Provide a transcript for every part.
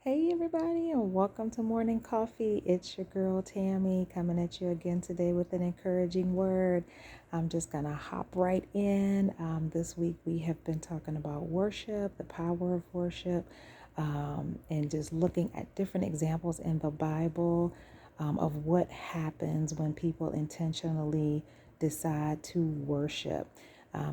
Hey everybody, and welcome to Morning Coffee. It's your girl Tammy coming at you again today with an encouraging word. I'm just gonna hop right in. This week we have been talking about worship, the power of worship, and just looking at different examples in the Bible of what happens when people intentionally decide to worship.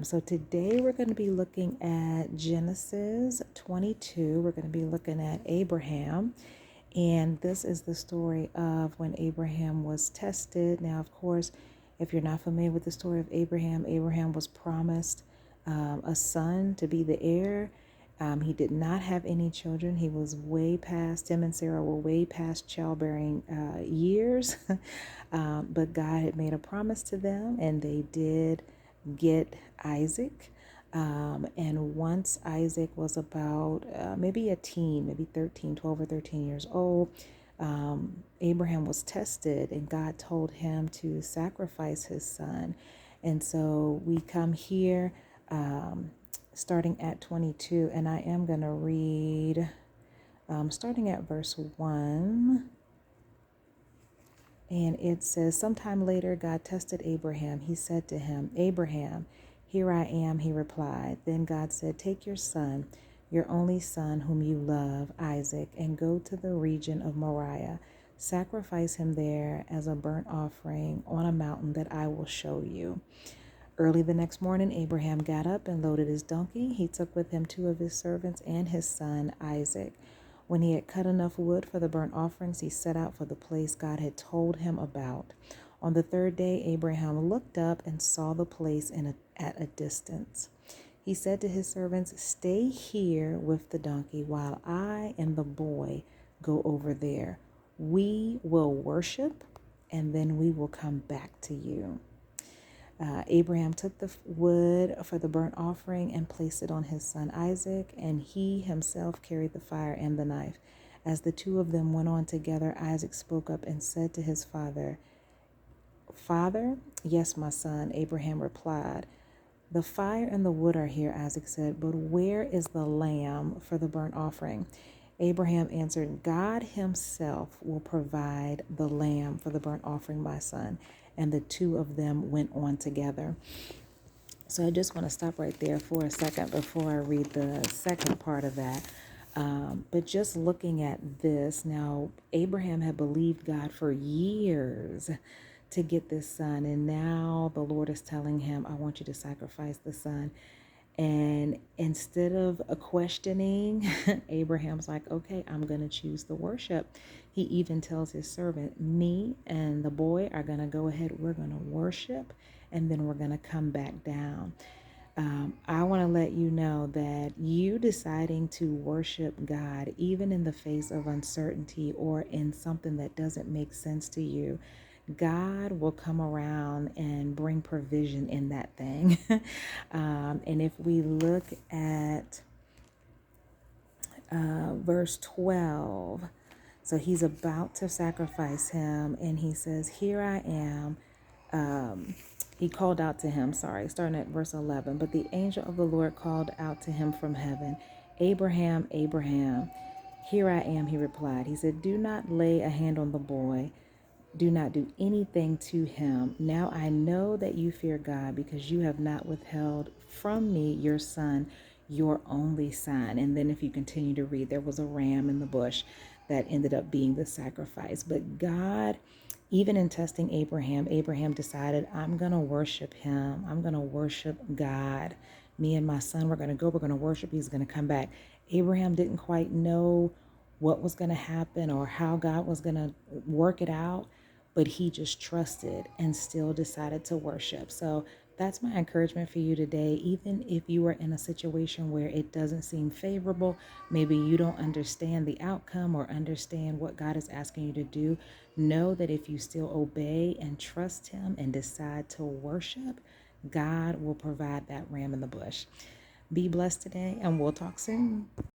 So today we're going to be looking at Genesis 22. We're going to be looking at Abraham. And this is the story of when Abraham was tested. Now, of course, if you're not familiar with the story of Abraham, Abraham was promised a son to be the heir. He did not have any children. He was way past, him and Sarah were way past childbearing years. But God had made a promise to them, and they did get Isaac. And once Isaac was about maybe a teen, maybe 13, 12 or 13 years old, Abraham was tested and God told him to sacrifice his son. And so we come here starting at 22, and I am going to read starting at verse 1. And it says, sometime later, God tested Abraham. He said to him, Abraham, here I am, he replied. Then God said, take your son, your only son whom you love, Isaac, and go to the region of Moriah. Sacrifice him there as a burnt offering on a mountain that I will show you. Early the next morning, Abraham got up and loaded his donkey. He took with him two of his servants and his son, Isaac. When he had cut enough wood for the burnt offerings, he set out for the place God had told him about. On the third day, Abraham looked up and saw the place at a distance. He said to his servants, stay here with the donkey while I and the boy go over there. We will worship, and then we will come back to you. Abraham took the wood for the burnt offering and placed it on his son Isaac, and he himself carried the fire and the knife. As the two of them went on together, Isaac spoke up and said to his father, Father? Yes, my son, Abraham replied. The fire and the wood are here, Isaac said, but where is the lamb for the burnt offering? Abraham answered, God himself will provide the lamb for the burnt offering, my son. And the two of them went on together. So I just want to stop right there for a second before I read the second part of that. But just looking at this, now Abraham had believed God for years to get this son. And now the Lord is telling him, I want you to sacrifice the son. And instead of questioning, Abraham's like, okay, I'm going to choose the worship. He even tells his servant, me and the boy are going to go ahead. We're going to worship, and then we're going to come back down. I want to let you know that you deciding to worship God, even in the face of uncertainty or in something that doesn't make sense to you, God will come around and bring provision in that thing. And if we look at verse 12, so he's about to sacrifice him, and he says, here I am. He called out to him, starting at verse 11. But the angel of the Lord called out to him from heaven, Abraham, Abraham. Here I am, he replied. He said, do not lay a hand on the boy. Do not do anything to him. Now I know that you fear God because you have not withheld from me your son, your only son. And then if you continue to read, there was a ram in the bush that ended up being the sacrifice. But God, even in testing Abraham, Abraham decided, I'm going to worship him. I'm going to worship God. Me and my son, we're going to worship. He's going to come back. Abraham didn't quite know what was going to happen or how God was going to work it out, but he just trusted and still decided to worship. So that's my encouragement for you today. Even if you are in a situation where it doesn't seem favorable, maybe you don't understand the outcome or understand what God is asking you to do, know that if you still obey and trust him and decide to worship, God will provide that ram in the bush. Be blessed today, and we'll talk soon.